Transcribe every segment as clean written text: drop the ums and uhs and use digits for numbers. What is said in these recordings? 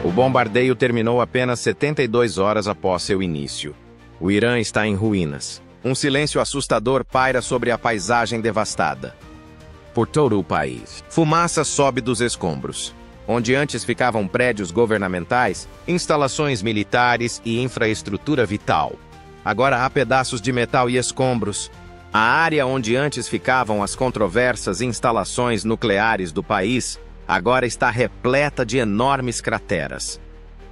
O bombardeio terminou apenas 72 horas após seu início. O Irã está em ruínas. Um silêncio assustador paira sobre a paisagem devastada. Por todo o país, fumaça sobe dos escombros. Onde antes ficavam prédios governamentais, instalações militares e infraestrutura vital. Agora há pedaços de metal e escombros. A área onde antes ficavam as controversas instalações nucleares do país, agora está repleta de enormes crateras.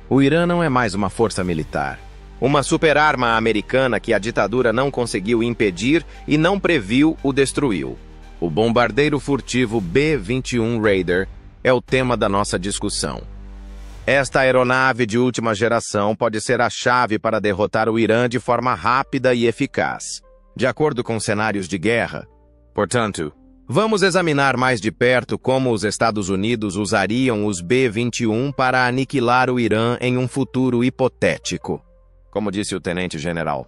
O Irã não é mais uma força militar. Uma superarma americana que a ditadura não conseguiu impedir e não previu o destruiu. O bombardeiro furtivo B-21 Raider é o tema da nossa discussão. Esta aeronave de última geração pode ser a chave para derrotar o Irã de forma rápida e eficaz, de acordo com cenários de guerra. Portanto, vamos examinar mais de perto como os Estados Unidos usariam os B-21 para aniquilar o Irã em um futuro hipotético, como disse o tenente-general.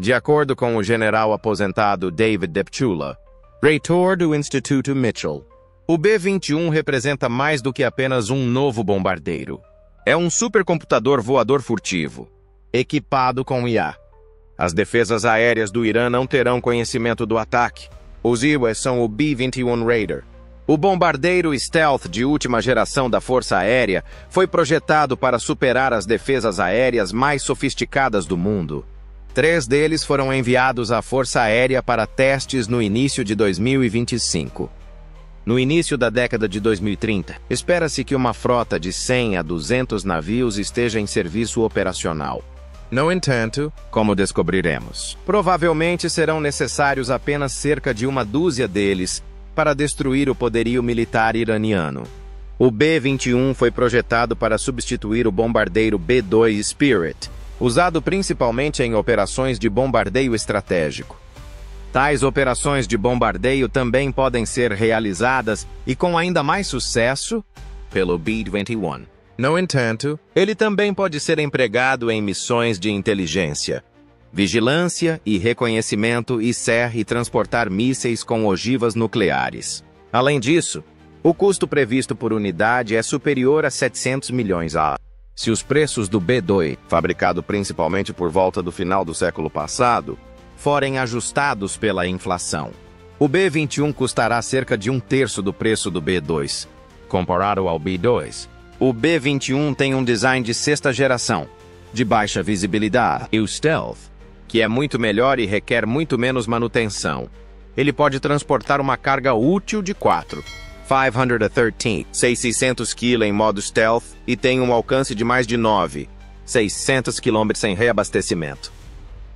De acordo com o general aposentado David Depchula, reitor do Instituto Mitchell, o B-21 representa mais do que apenas um novo bombardeiro. É um supercomputador voador furtivo, equipado com IA. As defesas aéreas do Irã não terão conhecimento do ataque. Os IWAs são o B-21 Raider. O bombardeiro stealth de última geração da Força Aérea foi projetado para superar as defesas aéreas mais sofisticadas do mundo. 3 deles foram enviados à Força Aérea para testes no início de 2025. No início da década de 2030, espera-se que uma frota de 100 a 200 navios esteja em serviço operacional. No entanto, como descobriremos, provavelmente serão necessários apenas cerca de uma dúzia deles para destruir o poderio militar iraniano. O B-21 foi projetado para substituir o bombardeiro B-2 Spirit, usado principalmente em operações de bombardeio estratégico. Tais operações de bombardeio também podem ser realizadas, e com ainda mais sucesso, pelo B-21. No entanto, ele também pode ser empregado em missões de inteligência, vigilância e reconhecimento e transportar mísseis com ogivas nucleares. Além disso, o custo previsto por unidade é superior a 700 milhões a. Se os preços do B-2, fabricado principalmente por volta do final do século passado, forem ajustados pela inflação, o B-21 custará cerca de 1/3 do preço do B-2. Comparado ao B-2, o B-21 tem um design de 6ª geração, de baixa visibilidade, e o stealth, que é muito melhor e requer muito menos manutenção. Ele pode transportar uma carga útil de 600 kg em modo stealth e tem um alcance de mais de 600 km sem reabastecimento.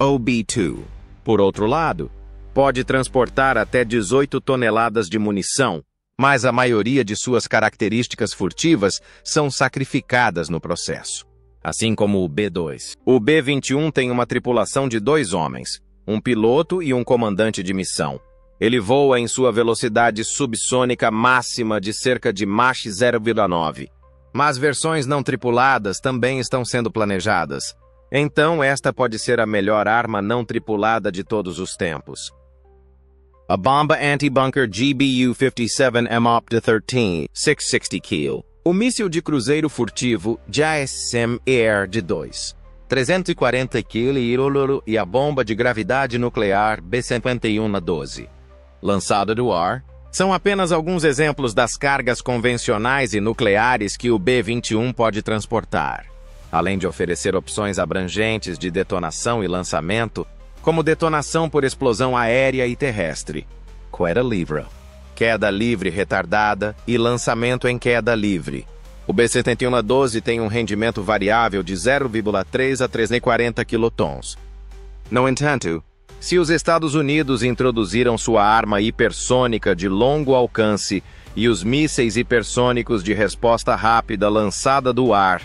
O B-2, por outro lado, pode transportar até 18 toneladas de munição, mas a maioria de suas características furtivas são sacrificadas no processo. Assim como o B-2. O B-21 tem uma tripulação de 2 homens, um piloto e um comandante de missão. Ele voa em sua velocidade subsônica máxima de cerca de Mach 0,9. Mas versões não tripuladas também estão sendo planejadas. Então esta pode ser a melhor arma não tripulada de todos os tempos. A bomba anti-bunker GBU-57 MOP-13, 660 kg. O míssil de cruzeiro furtivo JSM Air de 340 kg e a bomba de gravidade nuclear B-51-12. Lançada do ar, são apenas alguns exemplos das cargas convencionais e nucleares que o B-21 pode transportar, além de oferecer opções abrangentes de detonação e lançamento, como detonação por explosão aérea e terrestre, queda livre retardada e lançamento em queda livre. O B-71-12 tem um rendimento variável de 0,3 a 340 quilotons. No entanto, se os Estados Unidos introduziram sua arma hipersônica de longo alcance e os mísseis hipersônicos de resposta rápida lançada do ar,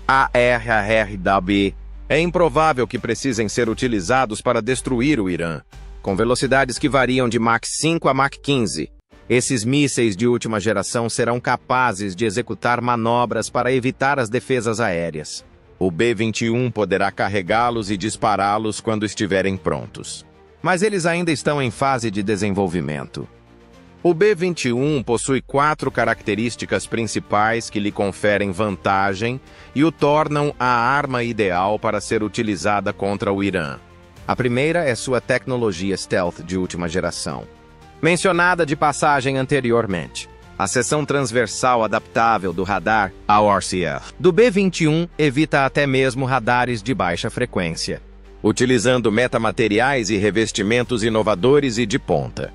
ARRW, é improvável que precisem ser utilizados para destruir o Irã, com velocidades que variam de Mach 5 a Mach 15. Esses mísseis de última geração serão capazes de executar manobras para evitar as defesas aéreas. O B-21 poderá carregá-los e dispará-los quando estiverem prontos. Mas eles ainda estão em fase de desenvolvimento. O B-21 possui 4 características principais que lhe conferem vantagem e o tornam a arma ideal para ser utilizada contra o Irã. A primeira é sua tecnologia stealth de última geração. Mencionada de passagem anteriormente, a seção transversal adaptável do radar, a RCF, do B-21 evita até mesmo radares de baixa frequência, utilizando metamateriais e revestimentos inovadores e de ponta.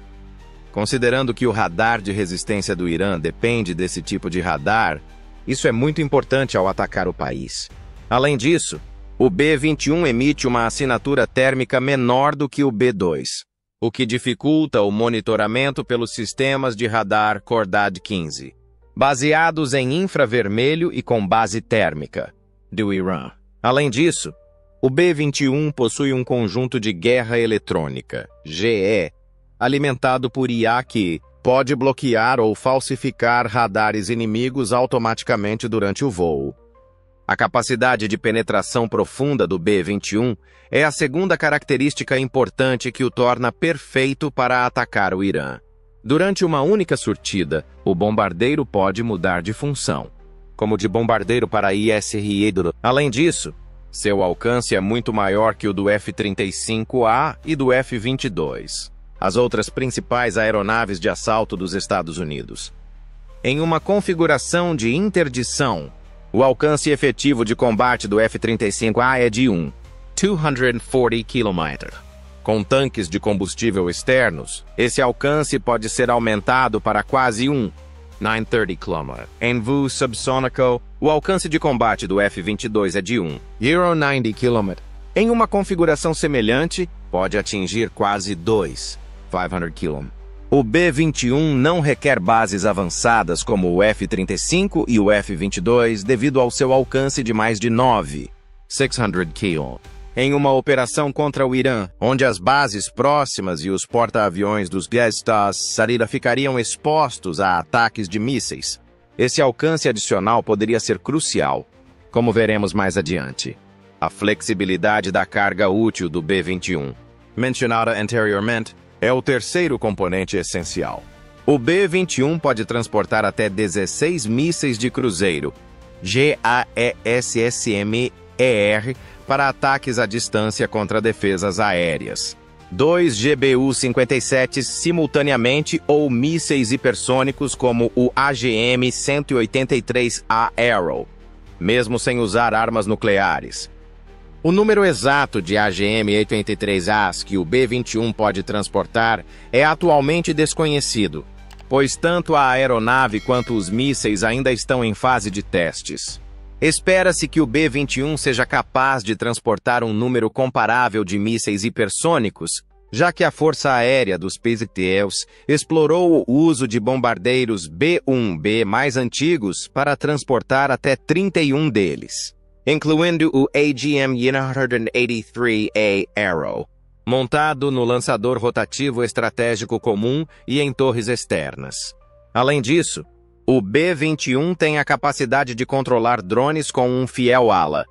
Considerando que o radar de resistência do Irã depende desse tipo de radar, isso é muito importante ao atacar o país. Além disso, o B-21 emite uma assinatura térmica menor do que o B-2, o que dificulta o monitoramento pelos sistemas de radar Khordad-15, baseados em infravermelho e com base térmica, do Irã. Além disso, o B-21 possui um conjunto de guerra eletrônica, GE, alimentado por IA que pode bloquear ou falsificar radares inimigos automaticamente durante o voo. A capacidade de penetração profunda do B-21 é a segunda característica importante que o torna perfeito para atacar o Irã. Durante uma única surtida, o bombardeiro pode mudar de função, como de bombardeiro para ISRE. Além disso, seu alcance é muito maior que o do F-35A e do F-22, as outras principais aeronaves de assalto dos Estados Unidos. Em uma configuração de interdição, o alcance efetivo de combate do F-35A é de 240 km. Com tanques de combustível externos, esse alcance pode ser aumentado para quase 930 km. Em voo subsônico, o alcance de combate do F-22 é de 90 km. Em uma configuração semelhante, pode atingir quase 500 km. O B-21 não requer bases avançadas como o F-35 e o F-22 devido ao seu alcance de mais de 600 km. Em uma operação contra o Irã, onde as bases próximas e os porta-aviões dos Ghestas Sarira ficariam expostos a ataques de mísseis, esse alcance adicional poderia ser crucial, como veremos mais adiante. A flexibilidade da carga útil do B-21, mencionada anteriormente, é o terceiro componente essencial. O B-21 pode transportar até 16 mísseis de cruzeiro, GAESSMER, para ataques à distância contra defesas aéreas. 2 GBU-57 simultaneamente ou mísseis hipersônicos como o AGM-183A Arrow, mesmo sem usar armas nucleares. O número exato de AGM-83As que o B-21 pode transportar é atualmente desconhecido, pois tanto a aeronave quanto os mísseis ainda estão em fase de testes. Espera-se que o B-21 seja capaz de transportar um número comparável de mísseis hipersônicos, já que a Força Aérea dos PZTEs explorou o uso de bombardeiros B-1B mais antigos para transportar até 31 deles, incluindo o AGM-183A Arrow, montado no lançador rotativo estratégico comum e em torres externas. Além disso, o B-21 tem a capacidade de controlar drones com um fiel ala.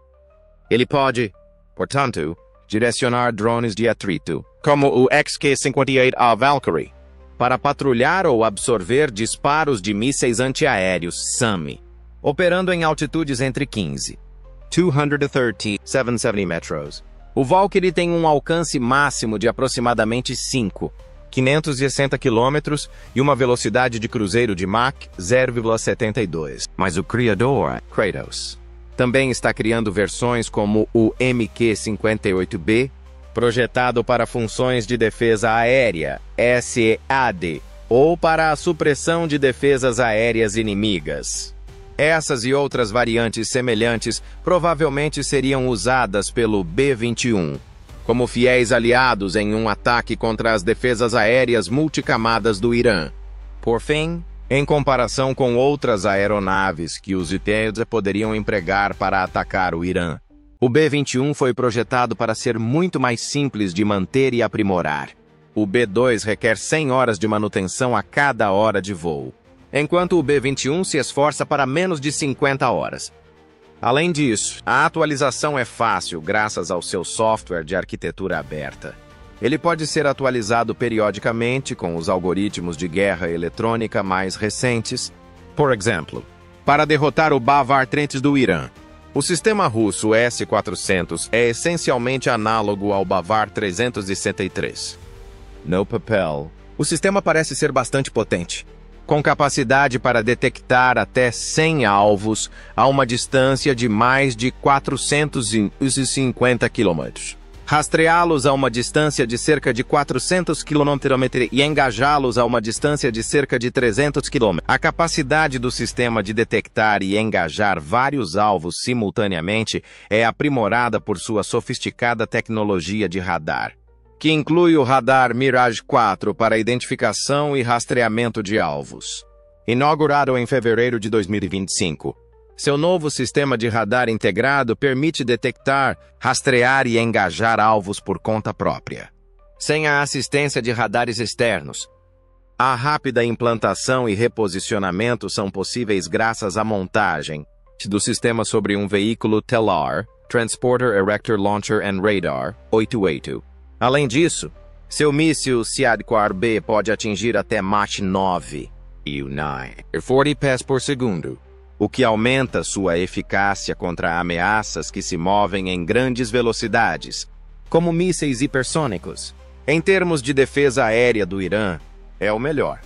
Ele pode, portanto, direcionar drones de atrito, como o XQ-58A Valkyrie, para patrulhar ou absorver disparos de mísseis antiaéreos SAMI, operando em altitudes entre 230 e 770 metros. O Valkyrie tem um alcance máximo de aproximadamente 560 km e uma velocidade de cruzeiro de Mach 0,72. Mas o criador, Kratos, também está criando versões como o MQ-58B, projetado para funções de defesa aérea, SEAD, ou para a supressão de defesas aéreas inimigas. Essas e outras variantes semelhantes provavelmente seriam usadas pelo B-21 como fiéis aliados em um ataque contra as defesas aéreas multicamadas do Irã. Por fim, em comparação com outras aeronaves que os ITEDs poderiam empregar para atacar o Irã, o B-21 foi projetado para ser muito mais simples de manter e aprimorar. O B-2 requer 100 horas de manutenção a cada hora de voo, enquanto o B-21 se esforça para menos de 50 horas. Além disso, a atualização é fácil graças ao seu software de arquitetura aberta. Ele pode ser atualizado periodicamente com os algoritmos de guerra eletrônica mais recentes. Por exemplo, para derrotar o Bavar-30 do Irã, o sistema russo S-400 é essencialmente análogo ao Bavar-363. No papel, o sistema parece ser bastante potente, com capacidade para detectar até 100 alvos a uma distância de mais de 450 km. Rastreá-los a uma distância de cerca de 400 km e engajá-los a uma distância de cerca de 300 km. A capacidade do sistema de detectar e engajar vários alvos simultaneamente é aprimorada por sua sofisticada tecnologia de radar, que inclui o radar Mirage 4 para identificação e rastreamento de alvos. Inaugurado em fevereiro de 2025, seu novo sistema de radar integrado permite detectar, rastrear e engajar alvos por conta própria, sem a assistência de radares externos. A rápida implantação e reposicionamento são possíveis graças à montagem do sistema sobre um veículo TELAR, Transporter Erector Launcher and Radar, 88. Além disso, seu míssil SEAD-4B pode atingir até Mach 9 e 40 pés por segundo, o que aumenta sua eficácia contra ameaças que se movem em grandes velocidades, como mísseis hipersônicos. Em termos de defesa aérea do Irã, é o melhor.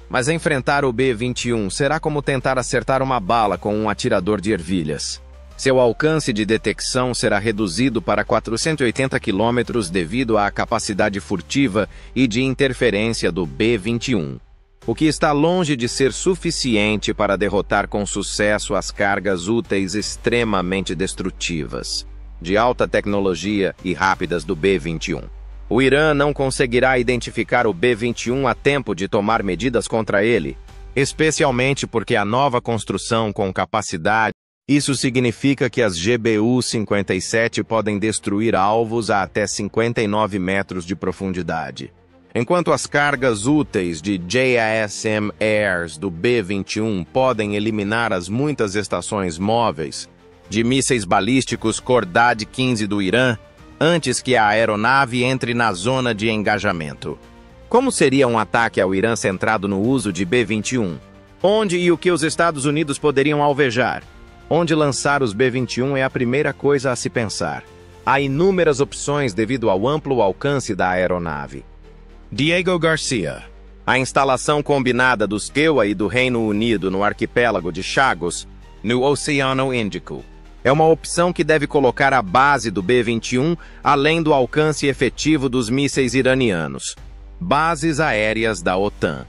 Mas enfrentar o B-21 será como tentar acertar uma bala com um atirador de ervilhas. Seu alcance de detecção será reduzido para 480 km devido à capacidade furtiva e de interferência do B-21, o que está longe de ser suficiente para derrotar com sucesso as cargas úteis extremamente destrutivas, de alta tecnologia e rápidas do B-21. O Irã não conseguirá identificar o B-21 a tempo de tomar medidas contra ele, especialmente porque a nova construção com capacidade. Isso significa que as GBU-57 podem destruir alvos a até 59 metros de profundidade, enquanto as cargas úteis de JASM-Airs do B-21 podem eliminar as muitas estações móveis de mísseis balísticos Khordad-15 do Irã antes que a aeronave entre na zona de engajamento. Como seria um ataque ao Irã centrado no uso de B-21? Onde e o que os Estados Unidos poderiam alvejar? Onde lançar os B-21 é a primeira coisa a se pensar. Há inúmeras opções devido ao amplo alcance da aeronave. Diego Garcia. A instalação combinada dos EUA e do Reino Unido no arquipélago de Chagos, no Oceano Índico, é uma opção que deve colocar a base do B-21 além do alcance efetivo dos mísseis iranianos. Bases aéreas da OTAN,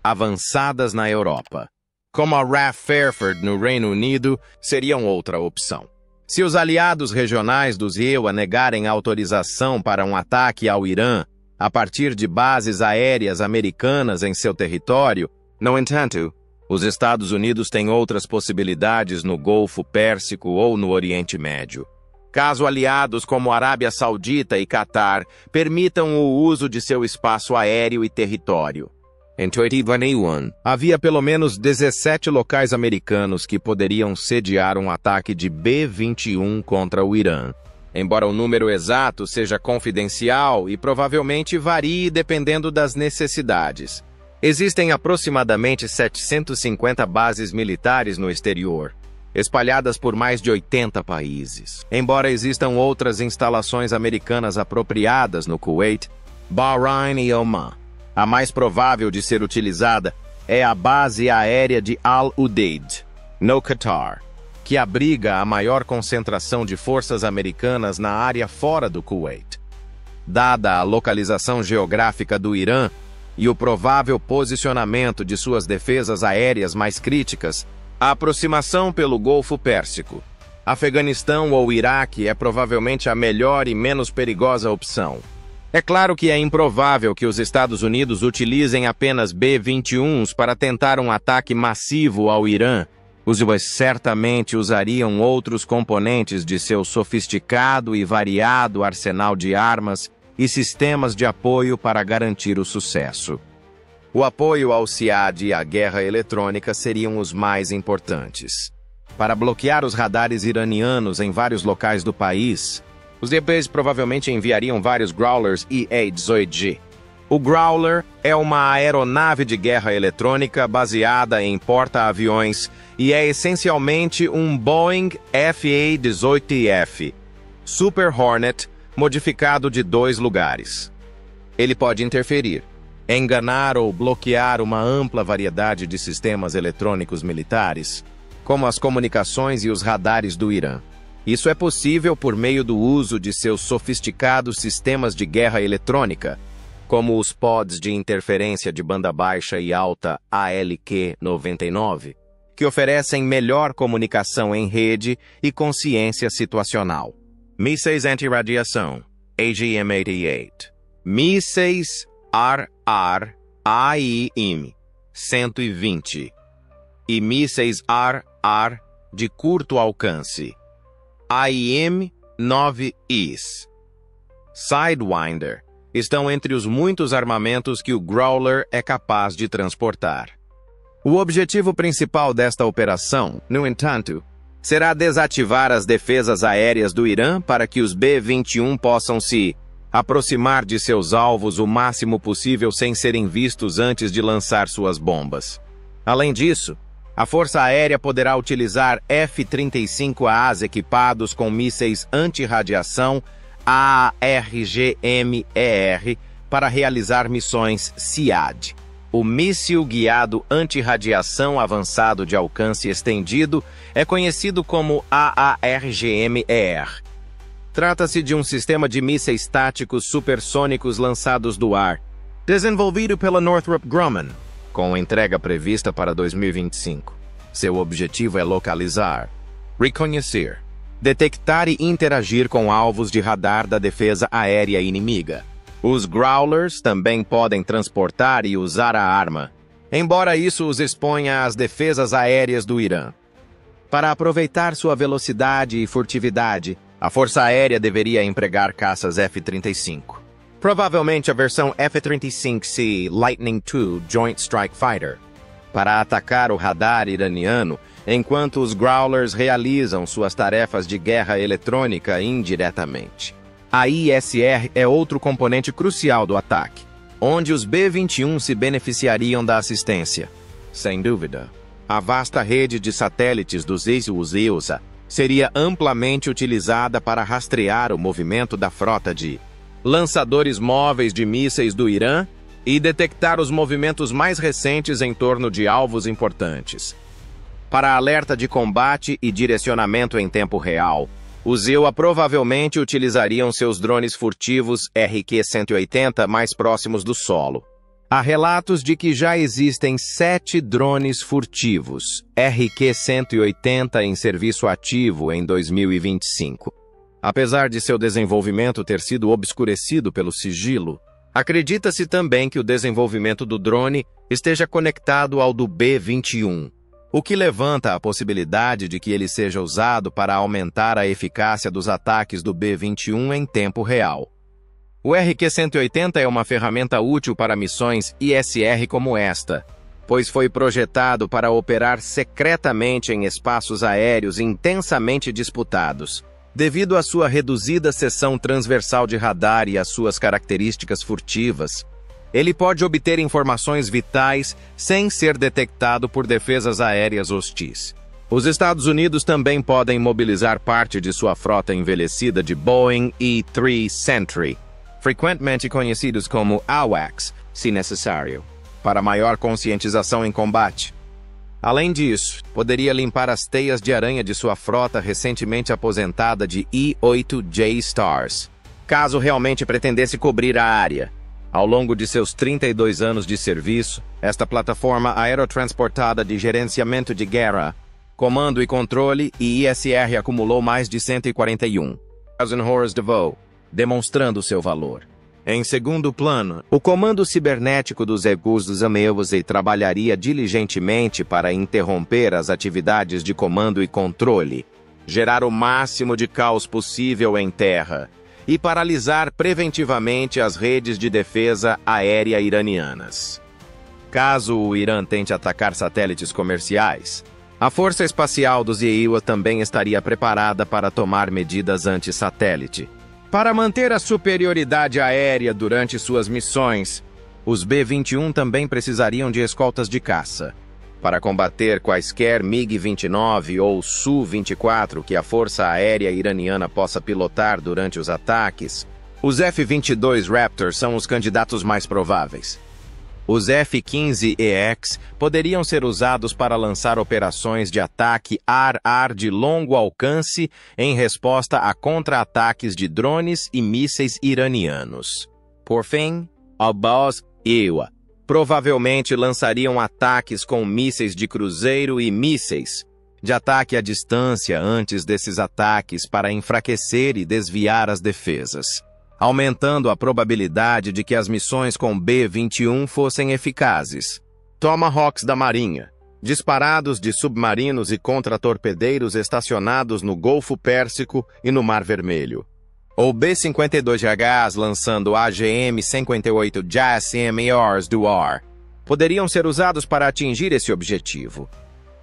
avançadas na Europa, como a RAF Fairford no Reino Unido, seriam outra opção. Se os aliados regionais dos EUA negarem autorização para um ataque ao Irã a partir de bases aéreas americanas em seu território, no entanto, os Estados Unidos têm outras possibilidades no Golfo Pérsico ou no Oriente Médio. Caso aliados como Arábia Saudita e Catar permitam o uso de seu espaço aéreo e território. Em 2021, havia pelo menos 17 locais americanos que poderiam sediar um ataque de B-21 contra o Irã, embora o número exato seja confidencial e provavelmente varie dependendo das necessidades. Existem aproximadamente 750 bases militares no exterior, espalhadas por mais de 80 países. Embora existam outras instalações americanas apropriadas no Kuwait, Bahrein e Oman, a mais provável de ser utilizada é a base aérea de Al-Udeid, no Catar, que abriga a maior concentração de forças americanas na área fora do Kuwait. Dada a localização geográfica do Irã e o provável posicionamento de suas defesas aéreas mais críticas, a aproximação pelo Golfo Pérsico, Afeganistão ou Iraque é provavelmente a melhor e menos perigosa opção. É claro que é improvável que os Estados Unidos utilizem apenas B-21s para tentar um ataque massivo ao Irã. Os US certamente usariam outros componentes de seu sofisticado e variado arsenal de armas e sistemas de apoio para garantir o sucesso. O apoio ao SEAD e à guerra eletrônica seriam os mais importantes. Para bloquear os radares iranianos em vários locais do país, Os EBs provavelmente enviariam vários Growlers EA-18G. O Growler é uma aeronave de guerra eletrônica baseada em porta-aviões e é essencialmente um Boeing FA-18F, Super Hornet, modificado de 2 lugares. Ele pode interferir, enganar ou bloquear uma ampla variedade de sistemas eletrônicos militares, como as comunicações e os radares do Irã. Isso é possível por meio do uso de seus sofisticados sistemas de guerra eletrônica, como os pods de interferência de banda baixa e alta ALQ-99, que oferecem melhor comunicação em rede e consciência situacional. Mísseis anti-radiação, AGM-88. Mísseis AIM-120. E mísseis de curto alcance, AIM-9Is. Sidewinder estão entre os muitos armamentos que o Growler é capaz de transportar. O objetivo principal desta operação, no entanto, será desativar as defesas aéreas do Irã para que os B-21 possam se aproximar de seus alvos o máximo possível sem serem vistos antes de lançar suas bombas. Além disso, a Força Aérea poderá utilizar F-35As equipados com mísseis anti-radiação ARGM-ER para realizar missões SEAD. O míssil guiado anti-radiação avançado de alcance estendido é conhecido como AARGM-ER. Trata-se de um sistema de mísseis táticos supersônicos lançados do ar, desenvolvido pela Northrop Grumman, com entrega prevista para 2025. Seu objetivo é localizar, reconhecer, detectar e interagir com alvos de radar da defesa aérea inimiga. Os Growlers também podem transportar e usar a arma, embora isso os exponha às defesas aéreas do Irã. Para aproveitar sua velocidade e furtividade, a Força Aérea deveria empregar caças F-35. Provavelmente a versão F-35C Lightning II Joint Strike Fighter, para atacar o radar iraniano enquanto os Growlers realizam suas tarefas de guerra eletrônica indiretamente. A ISR é outro componente crucial do ataque, onde os B-21 se beneficiariam da assistência. Sem dúvida, a vasta rede de satélites dos EUSA seria amplamente utilizada para rastrear o movimento da frota de lançadores móveis de mísseis do Irã e detectar os movimentos mais recentes em torno de alvos importantes. Para alerta de combate e direcionamento em tempo real, os EUA provavelmente utilizariam seus drones furtivos RQ-180 mais próximos do solo. Há relatos de que já existem 7 drones furtivos RQ-180 em serviço ativo em 2025. Apesar de seu desenvolvimento ter sido obscurecido pelo sigilo, acredita-se também que o desenvolvimento do drone esteja conectado ao do B-21, o que levanta a possibilidade de que ele seja usado para aumentar a eficácia dos ataques do B-21 em tempo real. O RQ-180 é uma ferramenta útil para missões ISR como esta, pois foi projetado para operar secretamente em espaços aéreos intensamente disputados, devido à sua reduzida seção transversal de radar e às suas características furtivas. Ele pode obter informações vitais sem ser detectado por defesas aéreas hostis. Os Estados Unidos também podem mobilizar parte de sua frota envelhecida de Boeing E-3 Sentry, frequentemente conhecidos como AWACS, se necessário, para maior conscientização em combate. Além disso, poderia limpar as teias de aranha de sua frota recentemente aposentada de E-8J Stars, caso realmente pretendesse cobrir a área. Ao longo de seus 32 anos de serviço, esta plataforma aerotransportada de gerenciamento de guerra, comando e controle e ISR acumulou mais de 141 horas de voo, demonstrando seu valor. Em segundo plano, o comando cibernético dos EGUs dos AMEUSA trabalharia diligentemente para interromper as atividades de comando e controle, gerar o máximo de caos possível em terra e paralisar preventivamente as redes de defesa aérea iranianas. Caso o Irã tente atacar satélites comerciais, a Força Espacial dos EUA também estaria preparada para tomar medidas anti-satélite. Para manter a superioridade aérea durante suas missões, os B-21 também precisariam de escoltas de caça. Para combater quaisquer MiG-29 ou Su-24 que a Força Aérea Iraniana possa pilotar durante os ataques, os F-22 Raptor são os candidatos mais prováveis. Os F-15EX poderiam ser usados para lançar operações de ataque ar-ar de longo alcance em resposta a contra-ataques de drones e mísseis iranianos. Por fim, Abbas e EWA provavelmente lançariam ataques com mísseis de cruzeiro e mísseis de ataque à distância antes desses ataques para enfraquecer e desviar as defesas, aumentando a probabilidade de que as missões com B-21 fossem eficazes. Tomahawks da Marinha, disparados de submarinos e contra-torpedeiros estacionados no Golfo Pérsico e no Mar Vermelho. Ou B-52GHs lançando AGM-58 JASSM-ERs do ar, poderiam ser usados para atingir esse objetivo.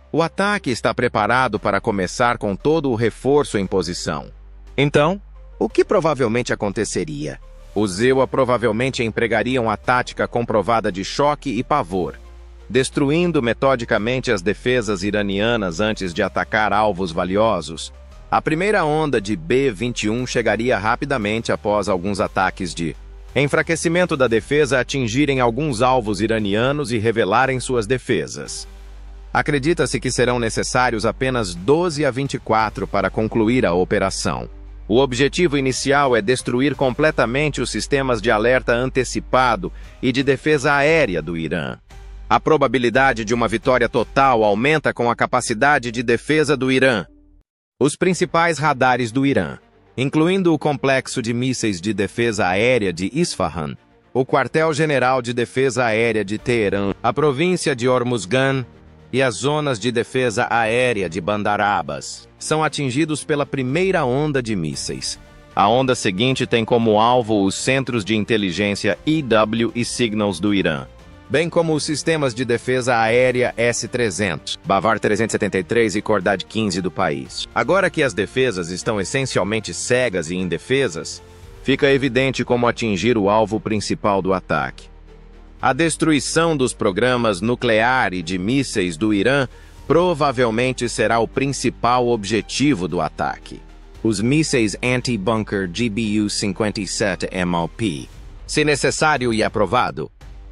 O ataque está preparado para começar com todo o reforço em posição. Então, o que provavelmente aconteceria? Os EWA provavelmente empregariam a tática comprovada de choque e pavor, destruindo metodicamente as defesas iranianas antes de atacar alvos valiosos. A primeira onda de B-21 chegaria rapidamente após alguns ataques de enfraquecimento da defesa atingirem alguns alvos iranianos e revelarem suas defesas. Acredita-se que serão necessários apenas 12 a 24 para concluir a operação. O objetivo inicial é destruir completamente os sistemas de alerta antecipado e de defesa aérea do Irã. A probabilidade de uma vitória total aumenta com a capacidade de defesa do Irã. Os principais radares do Irã, incluindo o complexo de mísseis de defesa aérea de Isfahan, o quartel-general de defesa aérea de Teherã, a província de Hormuzgan e as zonas de defesa aérea de Bandar Abbas, são atingidos pela primeira onda de mísseis. A onda seguinte tem como alvo os centros de inteligência EW e Signals do Irã, bem como os sistemas de defesa aérea S-300, Bavar 373 e Khordad 15 do país. Agora que as defesas estão essencialmente cegas e indefesas, fica evidente como atingir o alvo principal do ataque. A destruição dos programas nuclear e de mísseis do Irã provavelmente será o principal objetivo do ataque. Os mísseis anti-bunker GBU-57 MOP, se necessário e aprovado.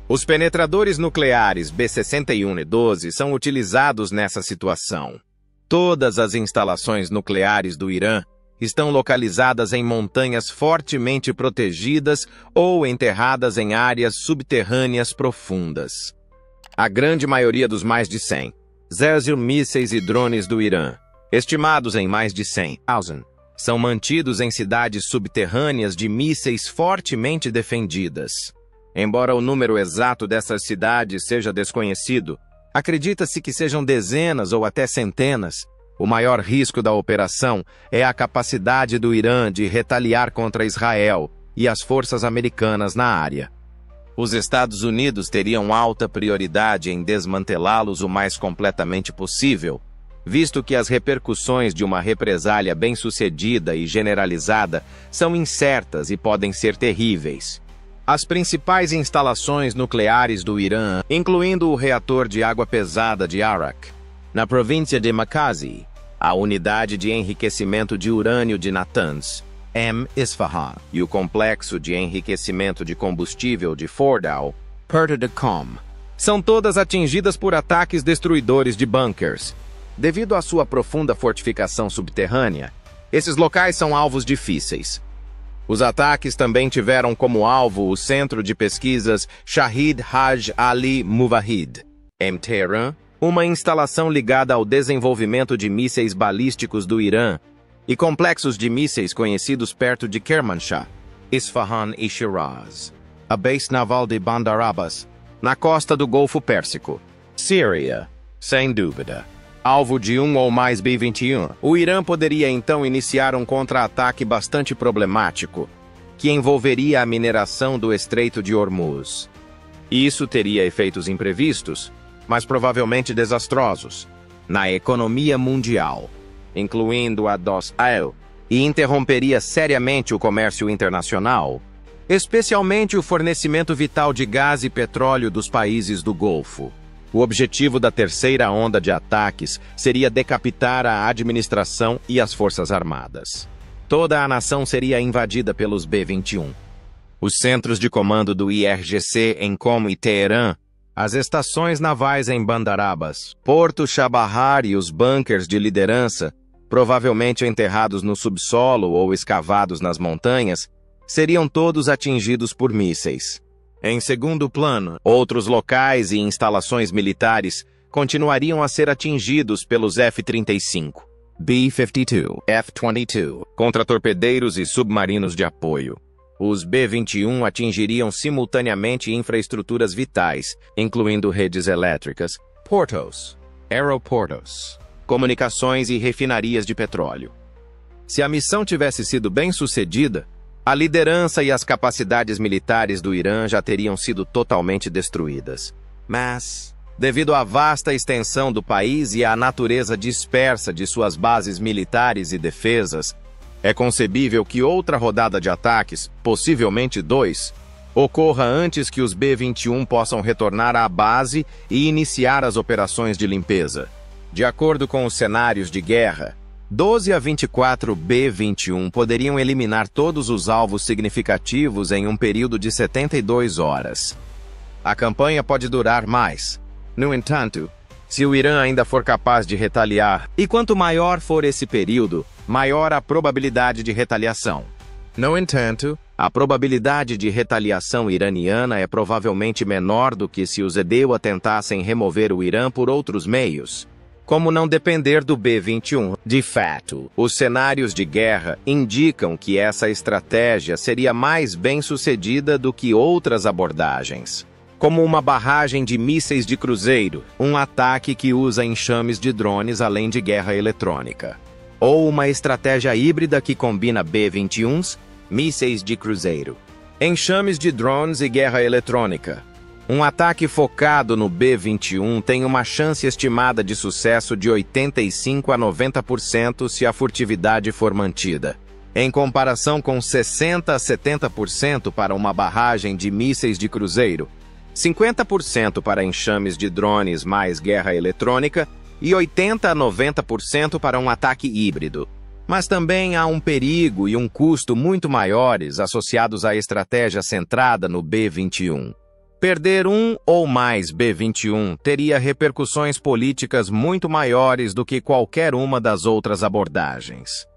Os penetradores nucleares B-61 e 12 são utilizados nessa situação. Todas as instalações nucleares do Irã estão localizadas em montanhas fortemente protegidas ou enterradas em áreas subterrâneas profundas. A grande maioria dos mais de 100 mísseis e drones do Irã, estimados em mais de 100,000, são mantidos em cidades subterrâneas de mísseis fortemente defendidas. Embora o número exato dessas cidades seja desconhecido, acredita-se que sejam dezenas ou até centenas. O maior risco da operação é a capacidade do Irã de retaliar contra Israel e as forças americanas na área. Os Estados Unidos teriam alta prioridade em desmantelá-los o mais completamente possível, visto que as repercussões de uma represália bem-sucedida e generalizada são incertas e podem ser terríveis. As principais instalações nucleares do Irã, incluindo o reator de água pesada de Arak, na província de Makazi, a unidade de enriquecimento de urânio de Natanz, Isfahan, e o complexo de enriquecimento de combustível de Fordow, perto de Qom, são todas atingidas por ataques destruidores de bunkers. Devido à sua profunda fortificação subterrânea, esses locais são alvos difíceis. Os ataques também tiveram como alvo o Centro de Pesquisas Shahid Haj Ali Muvahid, em Teherã, uma instalação ligada ao desenvolvimento de mísseis balísticos do Irã, e complexos de mísseis conhecidos perto de Kermanshah, Isfahan e Shiraz. A base naval de Bandar Abbas, na costa do Golfo Pérsico, Síria, sem dúvida. Alvo de um ou mais B-21, o Irã poderia então iniciar um contra-ataque bastante problemático, que envolveria a mineração do Estreito de Hormuz. Isso teria efeitos imprevistos, mas provavelmente desastrosos, na economia mundial, incluindo a dos e interromperia seriamente o comércio internacional, especialmente o fornecimento vital de gás e petróleo dos países do Golfo. O objetivo da terceira onda de ataques seria decapitar a administração e as forças armadas. Toda a nação seria invadida pelos B-21. Os centros de comando do IRGC em Qom e Teherã, as estações navais em Bandar Abbas, Porto Chabahar e os bunkers de liderança, provavelmente enterrados no subsolo ou escavados nas montanhas, seriam todos atingidos por mísseis. Em segundo plano, outros locais e instalações militares continuariam a ser atingidos pelos F-35, B-52, F-22, contra-torpedeiros e submarinos de apoio. Os B-21 atingiriam simultaneamente infraestruturas vitais, incluindo redes elétricas, portos, aeroportos, comunicações e refinarias de petróleo. Se a missão tivesse sido bem-sucedida, a liderança e as capacidades militares do Irã já teriam sido totalmente destruídas. Mas, devido à vasta extensão do país e à natureza dispersa de suas bases militares e defesas, é concebível que outra rodada de ataques, possivelmente 2, ocorra antes que os B-21 possam retornar à base e iniciar as operações de limpeza. De acordo com os cenários de guerra, 12 a 24 B-21 poderiam eliminar todos os alvos significativos em um período de 72 horas. A campanha pode durar mais. No entanto, se o Irã ainda for capaz de retaliar, e quanto maior for esse período, maior a probabilidade de retaliação. No entanto, a probabilidade de retaliação iraniana é provavelmente menor do que se os EDEUA tentassem remover o Irã por outros meios. Como não depender do B-21, de fato, os cenários de guerra indicam que essa estratégia seria mais bem-sucedida do que outras abordagens, como uma barragem de mísseis de cruzeiro, um ataque que usa enxames de drones além de guerra eletrônica, ou uma estratégia híbrida que combina B-21s, mísseis de cruzeiro, enxames de drones e guerra eletrônica. Um ataque focado no B-21 tem uma chance estimada de sucesso de 85 a 90% se a furtividade for mantida, em comparação com 60 a 70% para uma barragem de mísseis de cruzeiro, 50% para enxames de drones mais guerra eletrônica e 80 a 90% para um ataque híbrido. Mas também há um perigo e um custo muito maiores associados à estratégia centrada no B-21. Perder um ou mais B-21 teria repercussões políticas muito maiores do que qualquer uma das outras abordagens.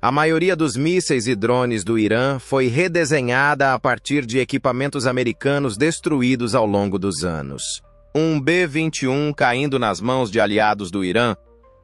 A maioria dos mísseis e drones do Irã foi redesenhada a partir de equipamentos americanos destruídos ao longo dos anos. Um B-21 caindo nas mãos de aliados do Irã,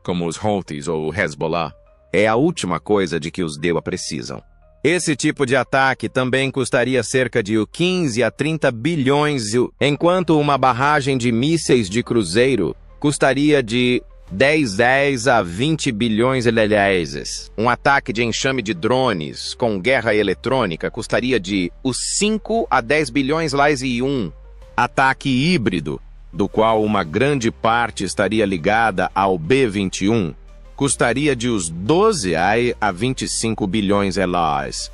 como os Houthis ou o Hezbollah, é a última coisa de que os EDEUA precisam. Esse tipo de ataque também custaria cerca de 15 a 30 bilhões, enquanto uma barragem de mísseis de cruzeiro custaria de 10 a 20 bilhões de reais. Um ataque de enxame de drones com guerra eletrônica custaria de 5 a 10 bilhões e um. Ataque híbrido, do qual uma grande parte estaria ligada ao B-21, custaria de 12 a 25 bilhões de reais.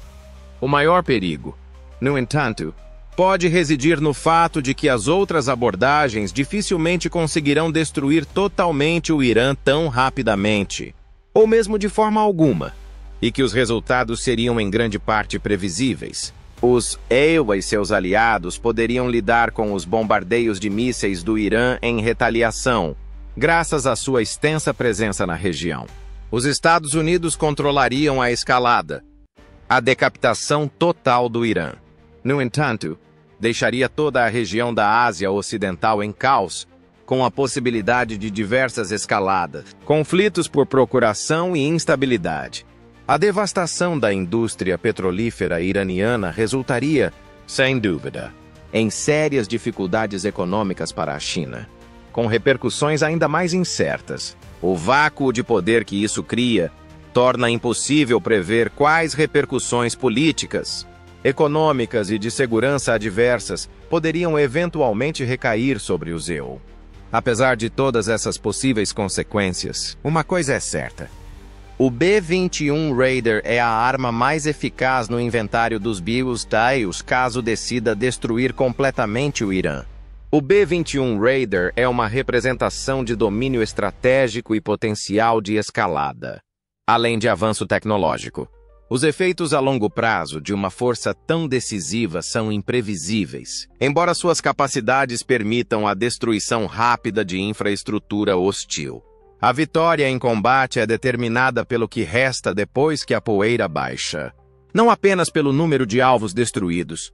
O maior perigo, no entanto, pode residir no fato de que as outras abordagens dificilmente conseguirão destruir totalmente o Irã tão rapidamente, ou mesmo de forma alguma, e que os resultados seriam em grande parte previsíveis. Os EUA e seus aliados poderiam lidar com os bombardeios de mísseis do Irã em retaliação, graças à sua extensa presença na região. Os Estados Unidos controlariam a escalada, a decapitação total do Irã. No entanto, deixaria toda a região da Ásia Ocidental em caos, com a possibilidade de diversas escaladas, conflitos por procuração e instabilidade. A devastação da indústria petrolífera iraniana resultaria, sem dúvida, em sérias dificuldades econômicas para a China, com repercussões ainda mais incertas. O vácuo de poder que isso cria torna impossível prever quais repercussões políticas, econômicas e de segurança adversas poderiam eventualmente recair sobre o EUA. Apesar de todas essas possíveis consequências, uma coisa é certa. O B-21 Raider é a arma mais eficaz no inventário dos BIOS caso decida destruir completamente o Irã. O B-21 Raider é uma representação de domínio estratégico e potencial de escalada, além de avanço tecnológico. Os efeitos a longo prazo de uma força tão decisiva são imprevisíveis, embora suas capacidades permitam a destruição rápida de infraestrutura hostil. A vitória em combate é determinada pelo que resta depois que a poeira baixa. Não apenas pelo número de alvos destruídos,